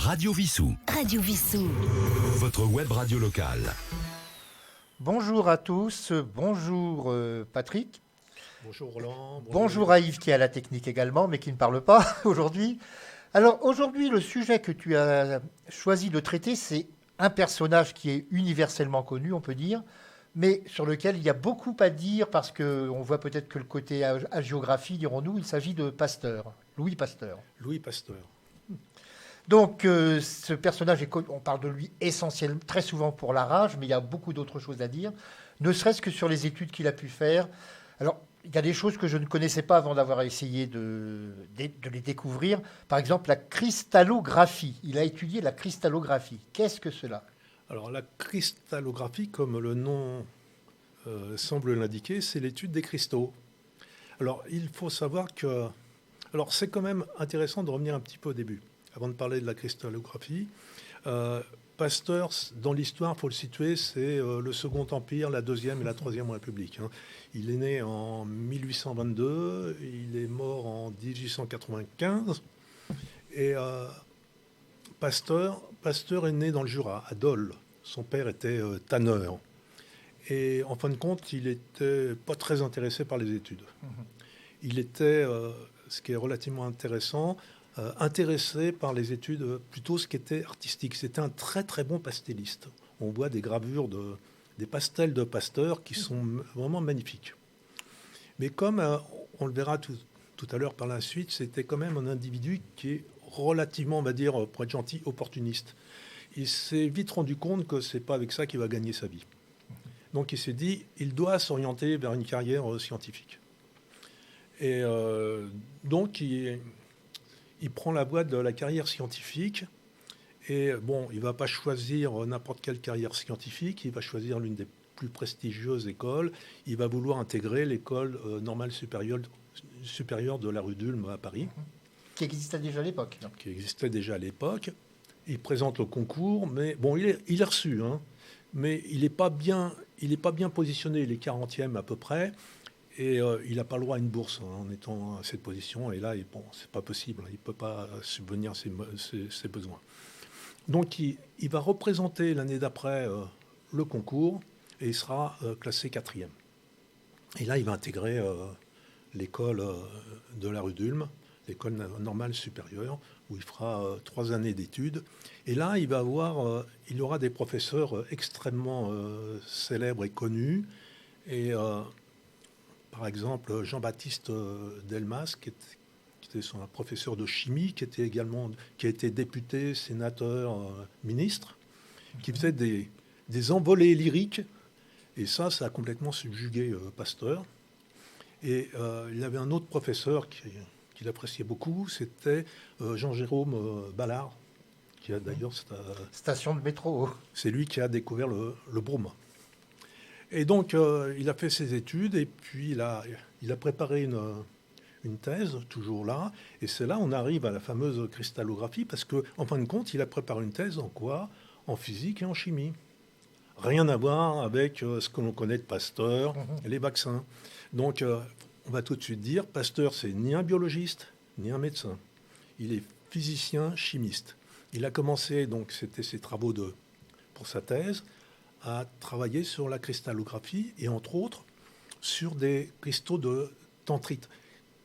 Radio Vissou. Radio Vissou. Votre web radio locale. Bonjour à tous, bonjour Patrick. Bonjour Roland. Bonjour à Yves qui est à la technique également, mais qui ne parle pas aujourd'hui. Alors aujourd'hui, le sujet que tu as choisi de traiter, c'est un personnage qui est universellement connu, on peut dire, mais sur lequel il y a beaucoup à dire parce qu'on voit peut-être que le côté hagiographie, dirons-nous, il s'agit de Pasteur, Louis Pasteur. Louis Pasteur. Donc ce personnage, on parle de lui essentiellement, très souvent pour la rage, mais il y a beaucoup d'autres choses à dire, ne serait-ce que sur les études qu'il a pu faire. Alors, il y a des choses que je ne connaissais pas avant d'avoir essayé de les découvrir. Par exemple, la cristallographie. Il a étudié la cristallographie. Qu'est-ce que cela ? Alors la cristallographie, comme le nom semble l'indiquer, c'est l'étude des cristaux. Alors il faut savoir que... Alors c'est quand même intéressant de revenir un petit peu au début, avant de parler de la cristallographie. Pasteur, dans l'histoire, il faut le situer, c'est le Second Empire, la Deuxième et la Troisième République. Il est né en 1822, il est mort en 1895. Et Pasteur est né dans le Jura, à Dole. Son père était tanneur. Et en fin de compte, il n'était pas très intéressé par les études. Il était, ce qui est relativement intéressant, intéressé par les études, plutôt ce qui était artistique. C'était un très très bon pastelliste. On voit des gravures, des pastels de Pasteur qui sont vraiment magnifiques. Mais comme on le verra tout à l'heure par la suite, c'était quand même un individu qui est relativement, on va dire, pour être gentil, opportuniste. Il s'est vite rendu compte que c'est pas avec ça qu'il va gagner sa vie. Donc il s'est dit, il doit s'orienter vers une carrière scientifique. Et donc il prend la voie de la carrière scientifique. Et bon, il ne va pas choisir n'importe quelle carrière scientifique, il va choisir l'une des plus prestigieuses écoles. Il va vouloir intégrer l'école normale supérieure de la rue d'Ulm à Paris. Qui existait déjà à l'époque. Qui existait déjà à l'époque. Il présente le concours, mais bon, il est reçu, mais il n'est pas bien positionné, il est 40e à peu près. Et il n'a pas le droit à une bourse en étant à cette position. Et là, bon, c'est pas possible. Il ne peut pas subvenir ses besoins. Donc, il va représenter l'année d'après le concours et il sera classé 4e. Et là, il va intégrer l'école de la rue d'Ulm, l'école normale supérieure, où il fera 3 années d'études. Et là, il aura des professeurs extrêmement célèbres et connus. Et... par exemple, Jean-Baptiste Delmas, qui était son professeur de chimie, qui a été député, sénateur, ministre, qui faisait des envolées lyriques. Et ça a complètement subjugué Pasteur. Et il y avait un autre professeur qu'il appréciait beaucoup, c'était Jean-Jérôme Ballard, qui a d'ailleurs... Station de métro. C'est lui qui a découvert le brome. Et donc, il a fait ses études et puis il a préparé une thèse, toujours là. Et c'est là on arrive à la fameuse cristallographie parce qu'en fin de compte, il a préparé une thèse en quoi ? En physique et en chimie. Rien à voir avec ce que l'on connaît de Pasteur et les vaccins. Donc, on va tout de suite dire, Pasteur, c'est ni un biologiste, ni un médecin. Il est physicien, chimiste. Il a commencé, donc c'était ses travaux pour sa thèse, à travailler sur la cristallographie et entre autres sur des cristaux de tantrite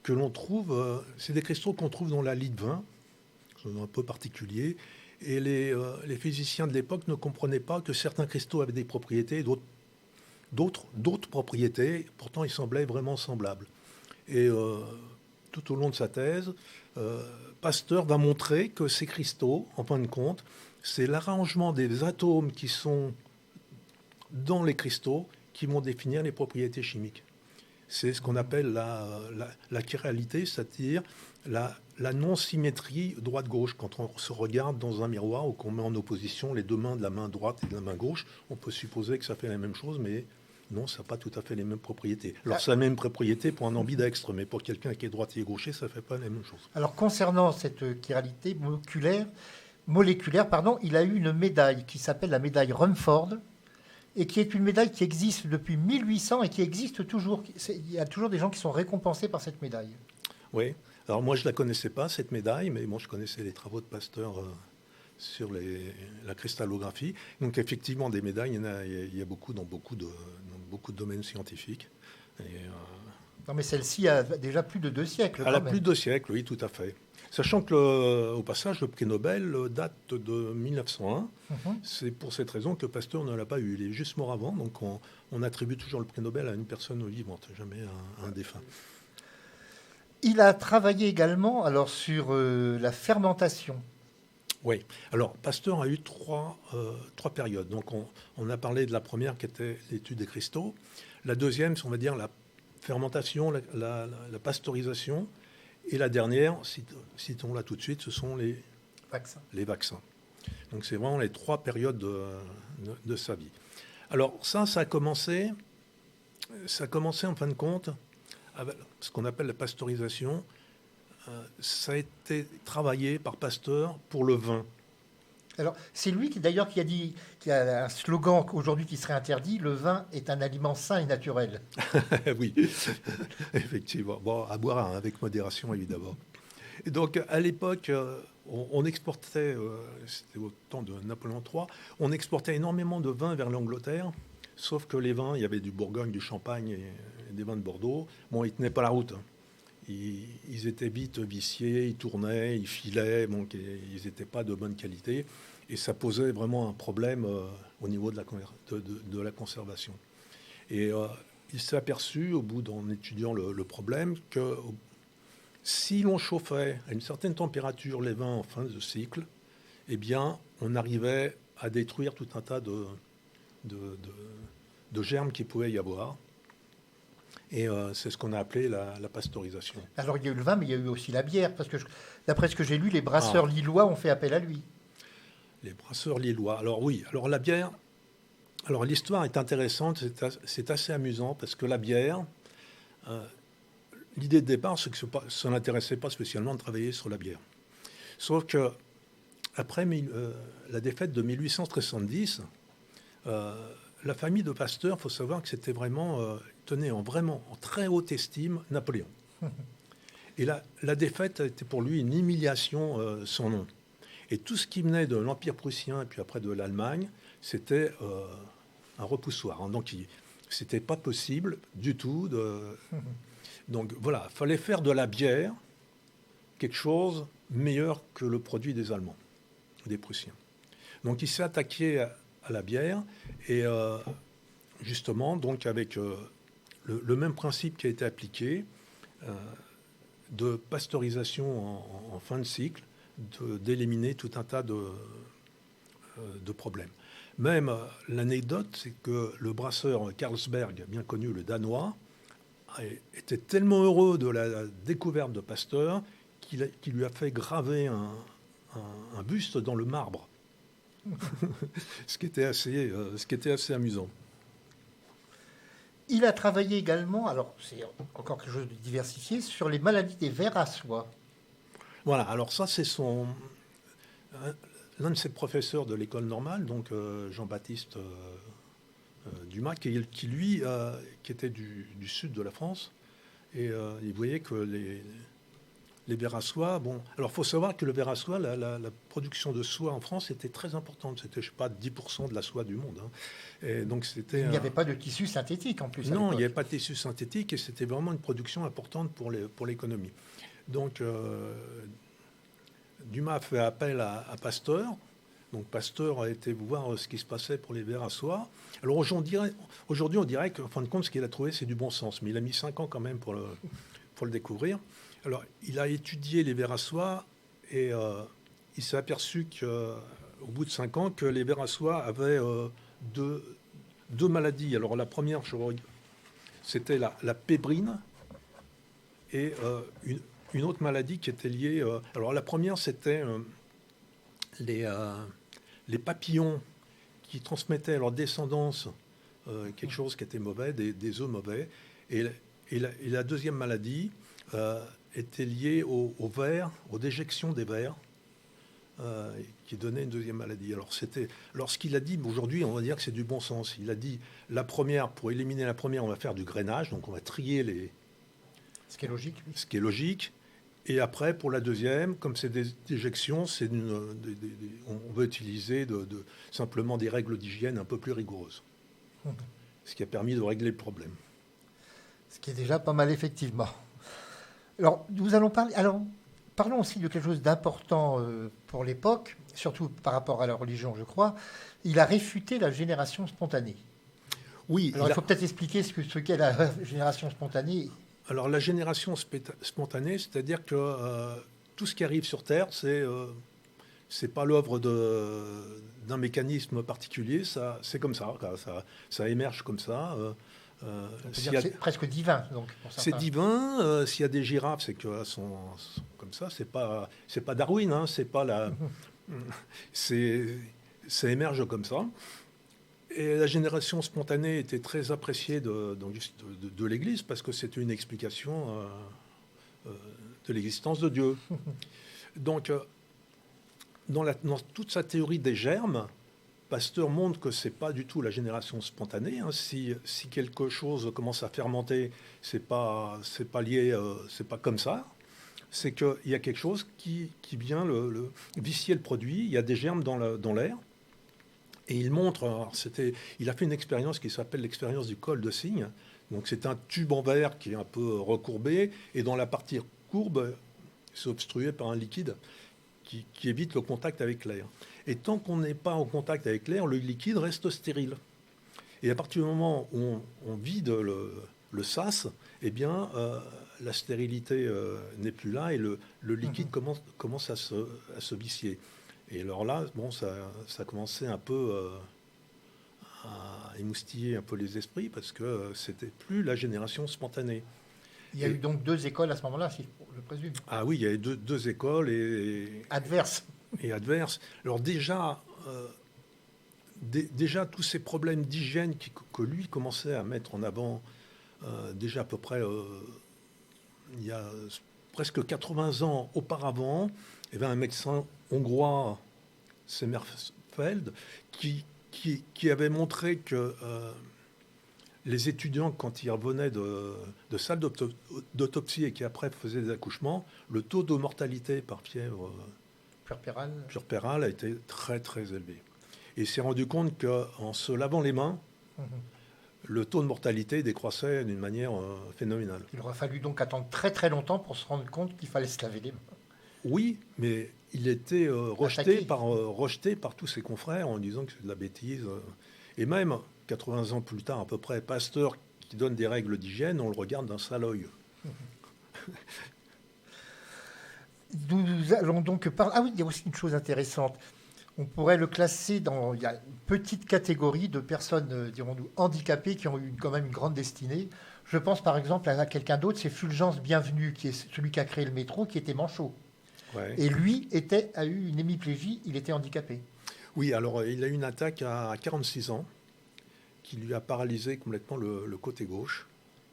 que l'on trouve, c'est des cristaux qu'on trouve dans la lie de vin, un peu particulier, et les physiciens de l'époque ne comprenaient pas que certains cristaux avaient des propriétés et d'autres propriétés, pourtant ils semblaient vraiment semblables. Et tout au long de sa thèse, Pasteur va montrer que ces cristaux, en fin de compte, c'est l'arrangement des atomes qui sont dans les cristaux qui vont définir les propriétés chimiques. C'est ce qu'on appelle la chiralité, c'est-à-dire la non-symétrie droite-gauche. Quand on se regarde dans un miroir ou qu'on met en opposition les deux mains de la main droite et de la main gauche, on peut supposer que ça fait la même chose, mais non, ça n'a pas tout à fait les mêmes propriétés. Alors, c'est la même propriété pour un ambidextre, mais pour quelqu'un qui est droitier et gaucher, ça ne fait pas la même chose. Alors, concernant cette chiralité moléculaire, il a eu une médaille qui s'appelle la médaille Rumford, et qui est une médaille qui existe depuis 1800 et qui existe toujours. Il y a toujours des gens qui sont récompensés par cette médaille. Oui. Alors moi, je ne la connaissais pas, cette médaille, mais bon, je connaissais les travaux de Pasteur la cristallographie. Donc effectivement, des médailles, il y a beaucoup dans beaucoup de domaines scientifiques. Non, mais celle-ci a déjà plus de 2 siècles. Elle a plus de 2 siècles, oui, tout à fait. Sachant que, au passage, le prix Nobel date de 1901. C'est pour cette raison que Pasteur ne l'a pas eu. Il est juste mort avant, donc on attribue toujours le prix Nobel à une personne vivante, jamais à un défunt. Il a travaillé également alors, sur la fermentation. Oui. Alors, Pasteur a eu trois périodes. Donc, on a parlé de la première qui était l'étude des cristaux. La deuxième, c'est, on va dire, la fermentation, la pasteurisation. Et la dernière, citons-la tout de suite, ce sont les vaccins. Donc, c'est vraiment les 3 périodes de sa vie. Alors, ça a commencé en fin de compte avec ce qu'on appelle la pasteurisation. Ça a été travaillé par Pasteur pour le vin. Alors, c'est lui qui a dit, qui a un slogan aujourd'hui qui serait interdit, le vin est un aliment sain et naturel. Oui, effectivement. Bon, à boire avec modération, évidemment. Et donc, à l'époque, on exportait, c'était au temps de Napoléon III, on exportait énormément de vins vers l'Angleterre, sauf que les vins, il y avait du Bourgogne, du Champagne et des vins de Bordeaux. Bon, ils ne tenaient pas la route. Ils étaient vite viciés, ils tournaient, ils filaient, donc ils n'étaient pas de bonne qualité. Et ça posait vraiment un problème au niveau de la conservation. Et il s'est aperçu, au bout d'en étudiant le problème, que si l'on chauffait à une certaine température les vins en fin de cycle, eh bien, on arrivait à détruire tout un tas de germes qu'il pouvait y avoir. Et c'est ce qu'on a appelé la pasteurisation. Alors, il y a eu le vin, mais il y a eu aussi la bière, parce que d'après ce que j'ai lu, les brasseurs lillois ont fait appel à lui. Les brasseurs lillois. Alors oui, alors la bière, alors l'histoire est intéressante, c'est assez amusant, parce que la bière, l'idée de départ, c'est que ça n'intéressait pas spécialement de travailler sur la bière. Sauf que, après la défaite de 1870, la famille de Pasteur, il faut savoir que c'était vraiment, tenait en très haute estime Napoléon. Et la défaite a été pour lui une humiliation sans nom. Et tout ce qui venait de l'Empire prussien et puis après de l'Allemagne, c'était un repoussoir. Donc, c'était pas possible du tout. Donc, voilà, il fallait faire de la bière quelque chose meilleur que le produit des Allemands, des Prussiens. Donc, il s'est attaqué à la bière et justement, donc, avec le même principe qui a été appliqué de pasteurisation en fin de cycle, d'éliminer tout un tas de problèmes. Même l'anecdote, c'est que le brasseur Carlsberg, bien connu, le Danois, était tellement heureux de la découverte de Pasteur qu'il lui a fait graver un buste dans le marbre. ce qui était assez amusant. Il a travaillé également, alors c'est encore quelque chose de diversifié, sur les maladies des vers à soie. Voilà, alors ça, c'est l'un de ses professeurs de l'école normale, donc Jean-Baptiste Dumas, qui était du sud de la France. Et il voyait que les vers à soie, bon... Alors, il faut savoir que le ver à soie, la production de soie en France était très importante. C'était, je ne sais pas, 10% de la soie du monde. Et donc, il n'y avait pas de tissu synthétique, en plus. Non, il n'y avait pas de tissu synthétique, et c'était vraiment une production importante pour l'économie. Donc, Dumas a fait appel à Pasteur. Donc, Pasteur a été voir ce qui se passait pour les vers à soie. Alors, aujourd'hui, on dirait qu'en fin de compte, ce qu'il a trouvé, c'est du bon sens. Mais il a mis 5 ans quand même pour le découvrir. Alors, il a étudié les vers à soie et il s'est aperçu qu'au bout de 5 ans, que les vers à soie avaient deux maladies. Alors, la première, c'était la pébrine et une autre maladie qui était liée... alors, la première, c'était les papillons qui transmettaient à leur descendance quelque chose qui était mauvais, des œufs mauvais. Et la deuxième maladie était liée aux vers, aux déjections des vers, qui donnait une deuxième maladie. Alors, ce qu'il a dit, aujourd'hui, on va dire que c'est du bon sens. Il a dit, pour éliminer la première, on va faire du grainage, donc on va trier ce qui est logique. Oui. Ce qui est logique. Et après, pour la deuxième, comme c'est des déjections, on veut utiliser simplement des règles d'hygiène un peu plus rigoureuses. Ce qui a permis de régler le problème. Ce qui est déjà pas mal, effectivement. Alors, nous allons parler. Alors, parlons aussi de quelque chose d'important pour l'époque, surtout par rapport à la religion, je crois. Il a réfuté la génération spontanée. Oui. Alors, il faut peut-être expliquer ce qu'est la génération spontanée. Alors, la génération spontanée, c'est-à-dire que tout ce qui arrive sur Terre, c'est pas l'œuvre d'un mécanisme particulier. C'est comme ça, ça émerge comme ça. C'est presque divin, donc. C'est divin. S'il y a des girafes, c'est qu'elles sont comme ça. C'est pas Darwin. Hein, c'est pas la. Ça émerge comme ça. Et la génération spontanée était très appréciée de l'Église parce que c'était une explication de l'existence de Dieu. Donc, dans toute sa théorie des germes, Pasteur montre que c'est pas du tout la génération spontanée. Hein. Si quelque chose commence à fermenter, c'est pas lié, c'est pas comme ça. C'est qu'il y a quelque chose qui vient vicier le produit. Il y a des germes dans l'air. Et il montre, il a fait une expérience qui s'appelle l'expérience du col de cygne. Donc c'est un tube en verre qui est un peu recourbé, et dans la partie courbe, c'est obstrué par un liquide qui évite le contact avec l'air. Et tant qu'on n'est pas en contact avec l'air, le liquide reste stérile. Et à partir du moment où on vide le sas, eh bien, la stérilité n'est plus là et le liquide commence à se vicier. Et alors là, bon, ça commençait un peu à émoustiller un peu les esprits parce que c'était plus la génération spontanée. Il y a eu donc 2 écoles à ce moment-là, si je présume. Ah oui, il y avait deux écoles et adverses. Et adverses. Alors déjà tous ces problèmes d'hygiène que lui commençait à mettre en avant déjà à peu près il y a presque 80 ans auparavant, il y avait un médecin hongrois, Sommerfeld, qui avait montré que les étudiants, quand ils revenaient de salles d'autopsie et qui après faisaient des accouchements, le taux de mortalité par fièvre puerpérale a été très très élevé. Et il s'est rendu compte qu'en se lavant les mains, le taux de mortalité décroissait d'une manière phénoménale. Il aura fallu donc attendre très très longtemps pour se rendre compte qu'il fallait se laver les mains. Oui, mais il était rejeté par tous ses confrères en disant que c'est de la bêtise. Et même 80 ans plus tard, à peu près, Pasteur qui donne des règles d'hygiène, on le regarde d'un sale œil. Nous allons donc parler. Ah oui, il y a aussi une chose intéressante. On pourrait le classer dans. Il y a une petite catégorie de personnes, dirons-nous, handicapées qui ont eu quand même une grande destinée. Je pense par exemple à quelqu'un d'autre, c'est Fulgence Bienvenu, qui est celui qui a créé le métro, qui était manchot. Ouais. Et lui a eu une hémiplégie, il était handicapé. Oui, alors il a eu une attaque à 46 ans qui lui a paralysé complètement le côté gauche.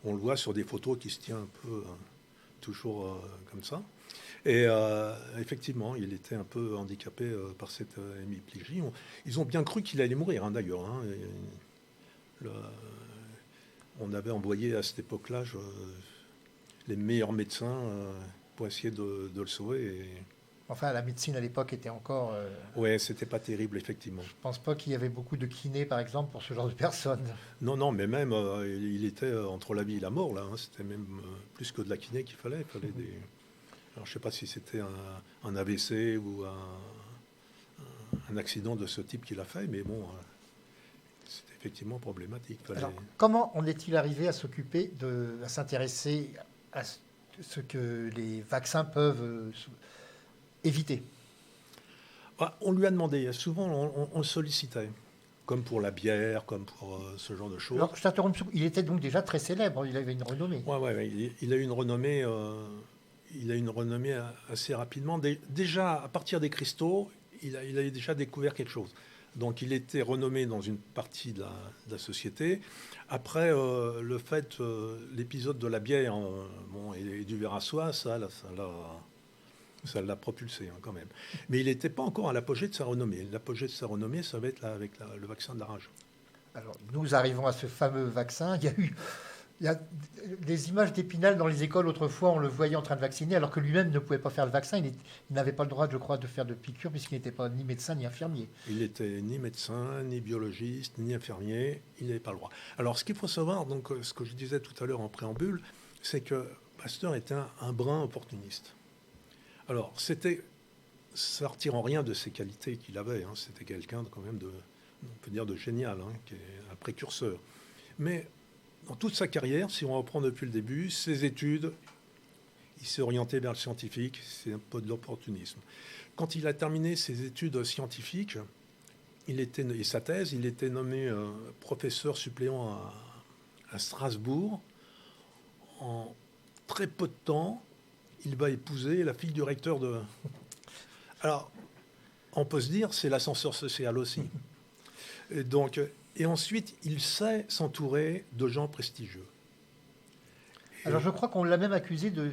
On le voit sur des photos qui se tient un peu toujours comme ça. Et effectivement, il était un peu handicapé par cette hémiplégie. Ils ont bien cru qu'il allait mourir, hein, d'ailleurs. Hein. On avait envoyé à cette époque-là les meilleurs médecins pour essayer de le sauver. Et... Enfin, la médecine à l'époque était encore... Oui, c'était pas terrible, effectivement. Je pense pas qu'il y avait beaucoup de kinés, par exemple, pour ce genre de personnes. Non, mais même, il était entre la vie et la mort, là. Hein. C'était même plus que de la kiné qu'il fallait. Il fallait des... Alors, je ne sais pas si c'était un AVC ou un accident de ce type qu'il a fait, mais bon, c'est effectivement problématique. Alors, comment en est-il arrivé à s'intéresser à ce que les vaccins peuvent éviter? On lui a demandé, souvent on le sollicitait, comme pour la bière, comme pour ce genre de choses. Alors, je t'interromps, il était donc déjà très célèbre, il avait une renommée. Oui, il a eu une renommée... Il a une renommée assez rapidement. Déjà, à partir des cristaux, il avait déjà découvert quelque chose. Donc, il était renommé dans une partie de la société. Après, l'épisode de la bière et du verre à soie, ça l'a propulsé quand même. Mais il n'était pas encore à l'apogée de sa renommée. L'apogée de sa renommée, ça va être là avec le vaccin de la rage. Alors, nous arrivons à ce fameux vaccin. Il y a eu Il y a des images d'Épinal dans les écoles, autrefois, on le voyait en train de vacciner, alors que lui-même ne pouvait pas faire le vaccin. Il n'avait pas le droit, je crois, de faire de piqûres, puisqu'il n'était pas ni médecin ni infirmier. Il n'était ni médecin, ni biologiste, ni infirmier, il n'avait pas le droit. Alors, ce qu'il faut savoir, donc, ce que je disais tout à l'heure en préambule, c'est que Pasteur était un brin opportuniste. Alors, c'était sortir en rien de ses qualités qu'il avait. Hein. C'était quelqu'un quand même on peut dire de génial, hein, qui est un précurseur. Mais dans toute sa carrière, si on reprend depuis le début, ses études, il s'est orienté vers le scientifique, c'est un peu de l'opportunisme. Quand il a terminé ses études scientifiques, et sa thèse, il était nommé professeur suppléant à Strasbourg. En très peu de temps, il va épouser la fille du recteur de... Alors, on peut se dire, c'est l'ascenseur social aussi. Et ensuite, il sait s'entourer de gens prestigieux. Alors je crois qu'on l'a même accusé de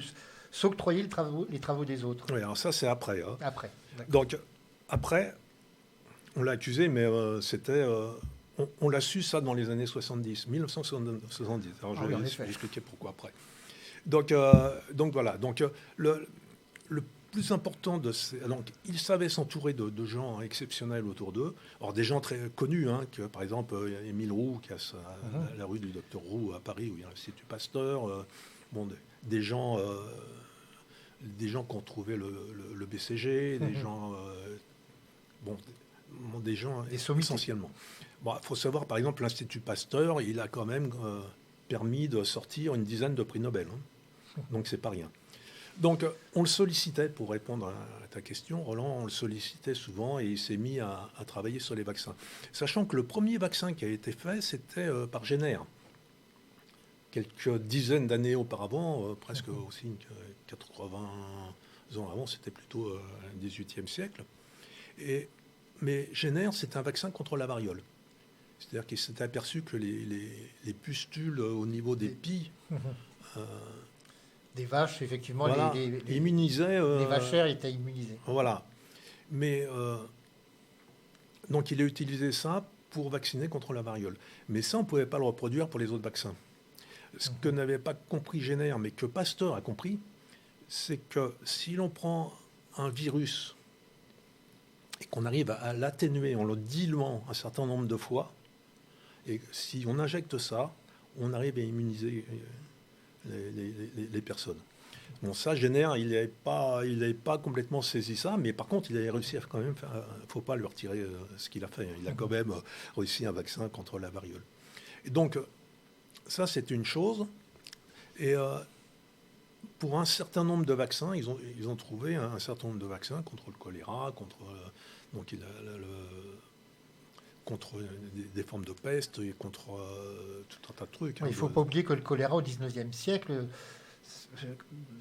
s'octroyer les travaux des autres. Oui, alors ça, c'est après. Hein. Après. D'accord. Donc, après, on l'a accusé, mais c'était... on l'a su, ça, dans les années 70, 1970. Alors, je vais expliquer pourquoi après. Donc voilà. Donc, le plus important donc, il savait s'entourer de gens exceptionnels autour d'eux. Alors, des gens très connus, hein, par exemple, Émile Roux, qui a la rue du Docteur Roux à Paris, où il y a l'Institut Pasteur. Des gens qui ont trouvé le BCG, des gens... des gens essentiellement. Il faut savoir, par exemple, l'Institut Pasteur, il a quand même permis de sortir une dizaine de prix Nobel. Hein. Donc, c'est pas rien. Donc, on le sollicitait, pour répondre à ta question, Roland, on le sollicitait souvent et il s'est mis à travailler sur les vaccins. Sachant que le premier vaccin qui a été fait, c'était par Jenner. Quelques dizaines d'années auparavant, presque aussi 80 ans avant, c'était plutôt le XVIIIe siècle. Mais Jenner, c'est un vaccin contre la variole. C'est-à-dire qu'il s'était aperçu que les pustules au niveau des pies... des vaches, effectivement, voilà, immunisaient... les vachères étaient immunisées. Voilà. Mais donc il a utilisé ça pour vacciner contre la variole. Mais ça, on ne pouvait pas le reproduire pour les autres vaccins. Ce que n'avait pas compris Jenner, mais que Pasteur a compris, c'est que si l'on prend un virus et qu'on arrive à l'atténuer en le diluant un certain nombre de fois, et si on injecte ça, on arrive à immuniser les personnes. Bon, ça, Jenner, il n'avait pas complètement saisi ça, mais par contre, il avait réussi à quand même faire... Il ne faut pas lui retirer ce qu'il a fait. Il a quand même réussi un vaccin contre la variole. Et donc, ça, c'est une chose. Et pour un certain nombre de vaccins, ils ont trouvé un certain nombre de vaccins contre le choléra, contre des formes de peste et contre tout un tas de trucs. Il ne faut pas oublier que le choléra au XIXe siècle,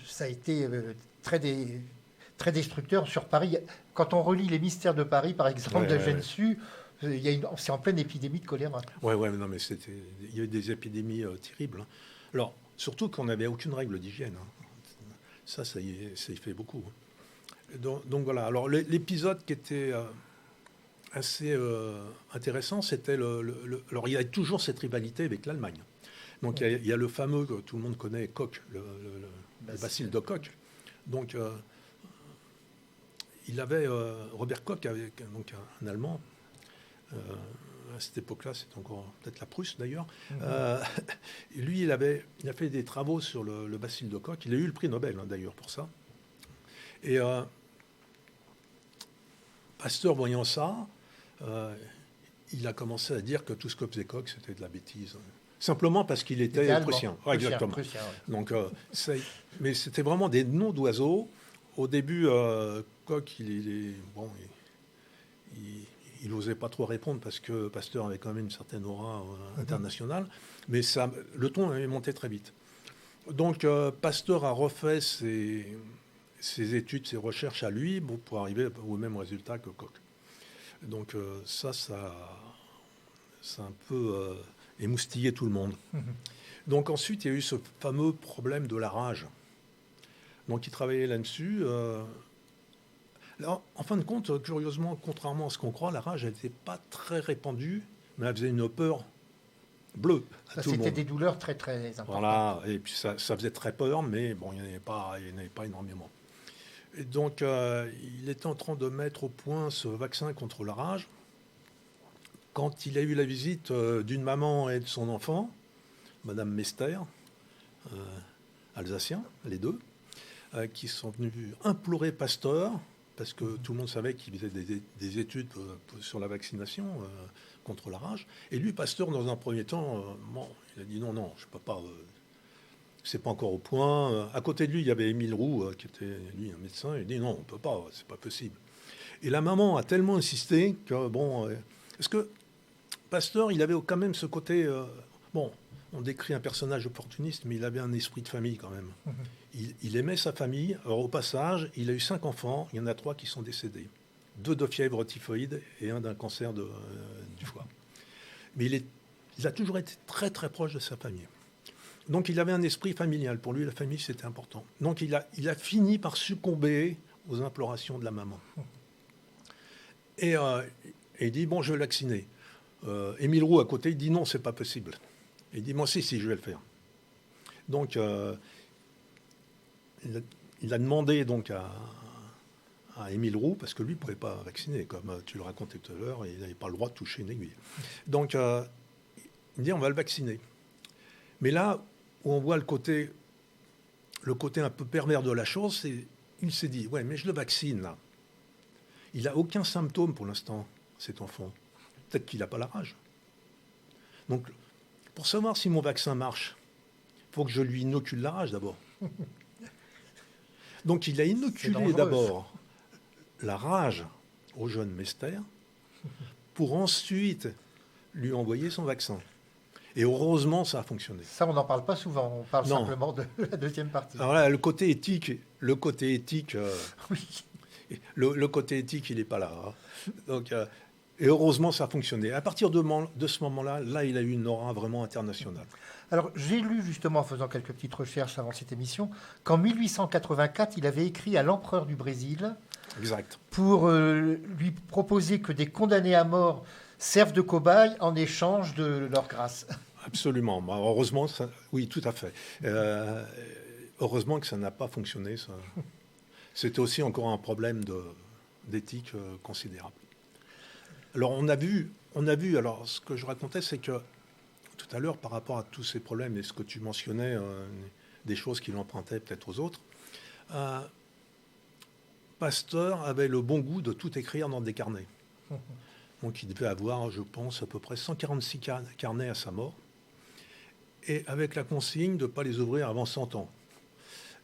ça a été très destructeur sur Paris. Quand on relit Les Mystères de Paris, par exemple, de Gensu, c'est en pleine épidémie de choléra. Oui, non, mais il y a eu des épidémies terribles. Hein. Alors, surtout qu'on n'avait aucune règle d'hygiène. Hein. Ça y fait beaucoup. Hein. Donc voilà. Alors, l'épisode qui était assez intéressant, c'était alors, il y a toujours cette rivalité avec l'Allemagne. Donc, il y a le fameux, que tout le monde connaît, Koch, le bacille de Koch. Donc, il avait Robert Koch, donc un Allemand. À cette époque-là, c'était encore peut-être la Prusse d'ailleurs. Lui, il a fait des travaux sur le bacille de Koch. Il a eu le prix Nobel hein, d'ailleurs pour ça. Et Pasteur, voyant ça, il a commencé à dire que tout ce que faisait Koch, c'était de la bêtise. Simplement parce qu'il était prussien. Ouais, exactement. Prussien, ouais. Donc, mais c'était vraiment des noms d'oiseaux. Au début, Koch, il n'osait pas trop répondre parce que Pasteur avait quand même une certaine aura internationale. Mais le ton avait monté très vite. Donc, Pasteur a refait ses études, ses recherches à lui pour arriver au même résultat que Koch. Donc, ça a un peu émoustillé tout le monde. Donc, ensuite, il y a eu ce fameux problème de la rage. Donc, il travaillait là-dessus. Alors, en fin de compte, curieusement, contrairement à ce qu'on croit, la rage n'était pas très répandue, mais elle faisait une peur bleu à Ça, tout le c'était monde. des douleurs très, très importantes. Voilà, et puis ça faisait très peur, mais bon, il n'y en avait pas énormément. Et donc, il était en train de mettre au point ce vaccin contre la rage quand il a eu la visite d'une maman et de son enfant, Madame Mester, alsacien, les deux, qui sont venus implorer Pasteur, parce que tout le monde savait qu'il faisait des études sur la vaccination contre la rage. Et lui, Pasteur, dans un premier temps, bon, il a dit non, je ne peux pas, c'est pas encore au point. À côté de lui, il y avait Émile Roux, qui était, lui, un médecin. Il dit non, on ne peut pas, c'est pas possible. Et la maman a tellement insisté que, bon, parce que Pasteur, il avait quand même ce côté, bon, on décrit un personnage opportuniste, mais il avait un esprit de famille quand même. Il aimait sa famille. Alors, au passage, il a eu 5 enfants. Il y en a 3 qui sont décédés. 2 de fièvre typhoïde et 1 d'un cancer du foie. Mais il a toujours été très, très proche de sa famille. Donc, il avait un esprit familial. Pour lui, la famille, c'était important. Donc, il a fini par succomber aux implorations de la maman. Et il dit, bon, je vais vacciner. Émile Roux, à côté, il dit, non, c'est pas possible. Il dit, moi, si, je vais le faire. Donc, il a demandé donc à Émile Roux, parce que lui ne pouvait pas vacciner, comme tu le racontais tout à l'heure, et il n'avait pas le droit de toucher une aiguille. Donc, il dit, on va le vacciner. Mais là où on voit le côté un peu pervers de la chose, c'est il s'est dit, ouais, mais je le vaccine, là. Il n'a aucun symptôme pour l'instant, cet enfant. Peut-être qu'il n'a pas la rage. Donc, pour savoir si mon vaccin marche, il faut que je lui inocule la rage d'abord. Donc, il a inoculé d'abord la rage au jeune Mester pour ensuite lui envoyer son vaccin. Et heureusement, ça a fonctionné. Ça, on n'en parle pas souvent. On parle simplement de la deuxième partie. Alors là, le côté éthique, oui. le côté éthique, il n'est pas là. Hein. Donc, et heureusement, ça a fonctionné. À partir de ce moment-là, il a eu une aura vraiment internationale. Alors, j'ai lu justement, en faisant quelques petites recherches avant cette émission, qu'en 1884, il avait écrit à l'empereur du Brésil exact. Pour lui proposer que des condamnés à mort servent de cobayes en échange de leur grâce. Absolument. Bah, heureusement, oui, tout à fait. Heureusement que ça n'a pas fonctionné. Ça. C'était aussi encore un problème d'éthique considérable. Alors, on a vu, alors ce que je racontais, c'est que tout à l'heure, par rapport à tous ces problèmes et ce que tu mentionnais, des choses qu'il empruntait peut-être aux autres, Pasteur avait le bon goût de tout écrire dans des carnets. Donc il devait avoir, je pense, à peu près 146 carnets à sa mort, et avec la consigne de ne pas les ouvrir avant 100 ans.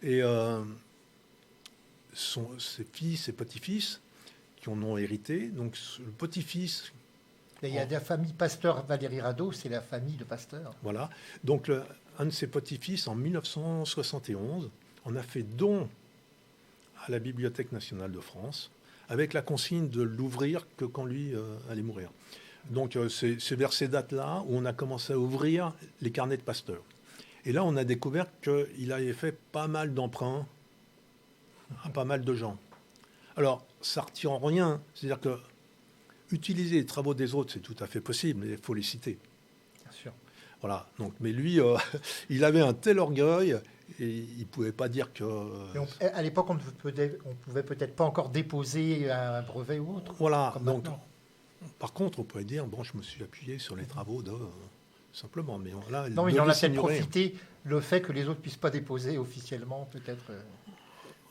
Et ses fils et petits-fils qui en ont hérité, donc le petit-fils... Il y a la famille Pasteur, Valérie Radeau, c'est la famille de Pasteur. Voilà. Donc, un de ses petits-fils, en 1971, en a fait don à la Bibliothèque nationale de France, avec la consigne de l'ouvrir que quand lui allait mourir. Donc, c'est vers ces dates-là où on a commencé à ouvrir les carnets de Pasteur. Et là, on a découvert qu'il avait fait pas mal d'emprunts à pas mal de gens. Alors, ça ne retire en rien. C'est-à-dire que utiliser les travaux des autres, c'est tout à fait possible, mais il faut les citer. Bien sûr. Voilà. Donc, mais lui, il avait un tel orgueil et il ne pouvait pas dire que... à l'époque, on ne pouvait peut-être pas encore déposer un brevet ou autre. Voilà. Donc, par contre, on pourrait dire, bon, je me suis appuyé sur les travaux de... simplement. Mais là, non, il en a peut-être profité, le fait que les autres ne puissent pas déposer officiellement, peut-être...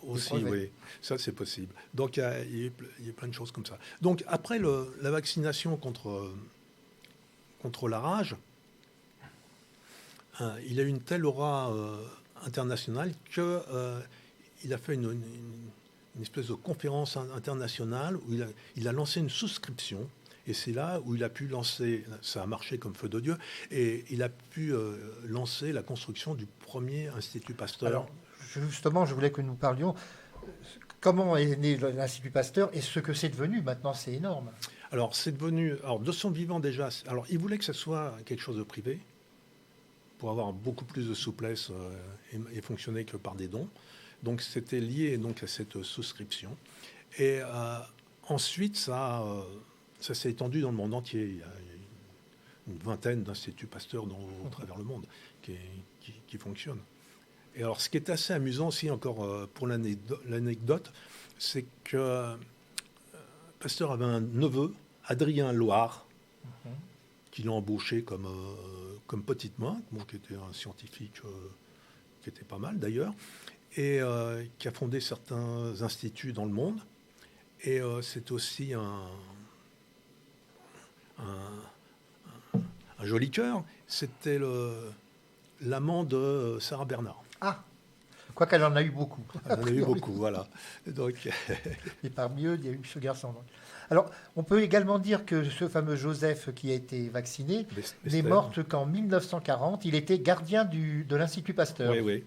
Aussi, oui, ça c'est possible. Donc il y a plein de choses comme ça. Donc après la vaccination contre la rage, il a eu une telle aura internationale qu'il a fait une espèce de conférence internationale où il a lancé une souscription. Et c'est là où il a pu lancer, ça a marché comme feu de Dieu, et il a pu lancer la construction du premier Institut Pasteur. Alors, justement, je voulais que nous parlions comment est né l'Institut Pasteur et ce que c'est devenu. Maintenant, c'est énorme. Alors, c'est devenu... Alors, de son vivant déjà... Alors, il voulait que ce soit quelque chose de privé pour avoir beaucoup plus de souplesse et fonctionner que par des dons. Donc, c'était lié donc, à cette souscription. Et ensuite, ça s'est étendu dans le monde entier. Il y a une vingtaine d'instituts Pasteur à travers le monde qui fonctionnent. Et alors, ce qui est assez amusant aussi, encore pour l'anecdote, c'est que Pasteur avait un neveu, Adrien Loire, qui l'a embauché comme petite main, qui était un scientifique qui était pas mal d'ailleurs, et qui a fondé certains instituts dans le monde. Et c'est aussi un joli cœur. C'était l'amant de Sarah Bernard. Ah, quoi qu'elle en a eu beaucoup. Elle en a eu beaucoup, voilà. Donc... Et parmi eux, il y a eu ce garçon. Alors, on peut également dire que ce fameux Joseph qui a été vacciné n'est mort qu'en 1940. Il était gardien de l'Institut Pasteur. Oui.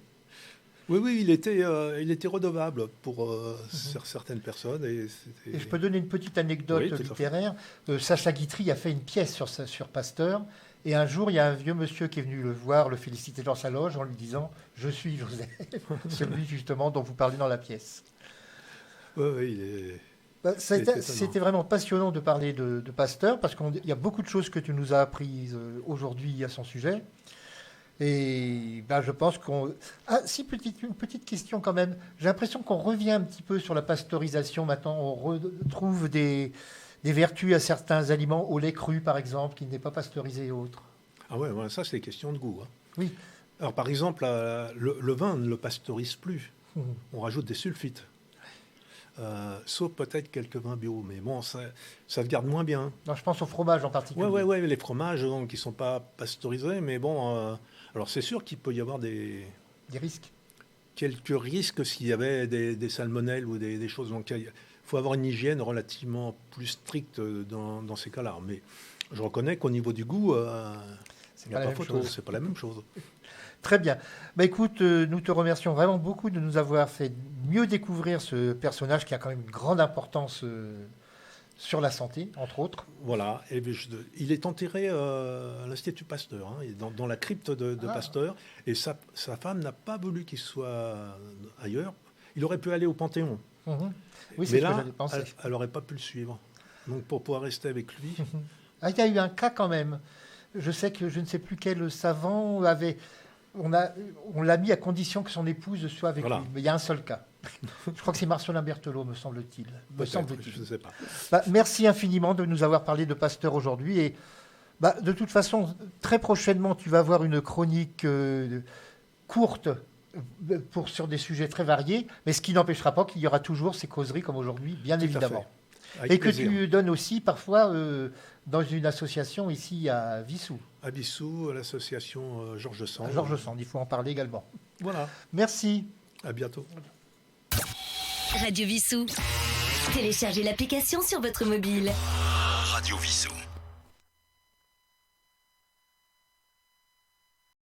Oui, il était redevable pour certaines personnes. Et je peux donner une petite anecdote littéraire. Sacha Guitry a fait une pièce sur Pasteur. Et un jour, il y a un vieux monsieur qui est venu le voir, le féliciter dans sa loge en lui disant « Je suis Joseph », celui justement dont vous parlez dans la pièce. Oui, il est... C'était vraiment passionnant de parler de Pasteur, parce qu'il y a beaucoup de choses que tu nous as apprises aujourd'hui à son sujet. Et je pense qu'on... Ah, si, une petite question quand même. J'ai l'impression qu'on revient un petit peu sur la pasteurisation maintenant. On retrouve des vertus à certains aliments, au lait cru par exemple, qui n'est pas pasteurisé et autres. Ah ouais, ça c'est question de goût. Hein. Oui. Alors par exemple, le vin ne le pasteurise plus. On rajoute des sulfites. Sauf peut-être quelques vins bio, mais bon, ça se garde moins bien. Non, je pense au fromage en particulier. Oui, les fromages donc, qui ne sont pas pasteurisés, mais bon, alors c'est sûr qu'il peut y avoir des risques. Quelques risques s'il y avait des salmonelles ou des choses. Donc il faut avoir une hygiène relativement plus stricte dans ces cas-là. Mais je reconnais qu'au niveau du goût, il n'y a pas photo, c'est pas la même chose. Très bien. Écoute, nous te remercions vraiment beaucoup de nous avoir fait mieux découvrir ce personnage qui a quand même une grande importance sur la santé, entre autres. Voilà. Et il est enterré à l'Institut Pasteur, hein, dans la crypte de Pasteur. Et sa femme n'a pas voulu qu'il soit ailleurs. Il aurait pu aller au Panthéon. Oui, c'est mais ce là, que j'avais pensé. Elle n'aurait pas pu le suivre. Donc, pour pouvoir rester avec lui... Il y a eu un cas quand même. Je sais que je ne sais plus quel savant avait... On l'a mis à condition que son épouse soit avec lui. Mais il y a un seul cas. Je crois que c'est Marcelin Berthelot, me semble-t-il. Je ne sais pas. Merci infiniment de nous avoir parlé de Pasteur aujourd'hui. Et de toute façon, très prochainement, tu vas avoir une chronique courte sur des sujets très variés, mais ce qui n'empêchera pas qu'il y aura toujours ces causeries comme aujourd'hui, bien évidemment. Et que tu donnes aussi parfois dans une association ici à Vissou. À Vissou, à l'association Georges Sand. Georges Sand, il faut en parler également. Voilà. Merci. À bientôt. Radio Vissou. Téléchargez l'application sur votre mobile. Radio Vissou.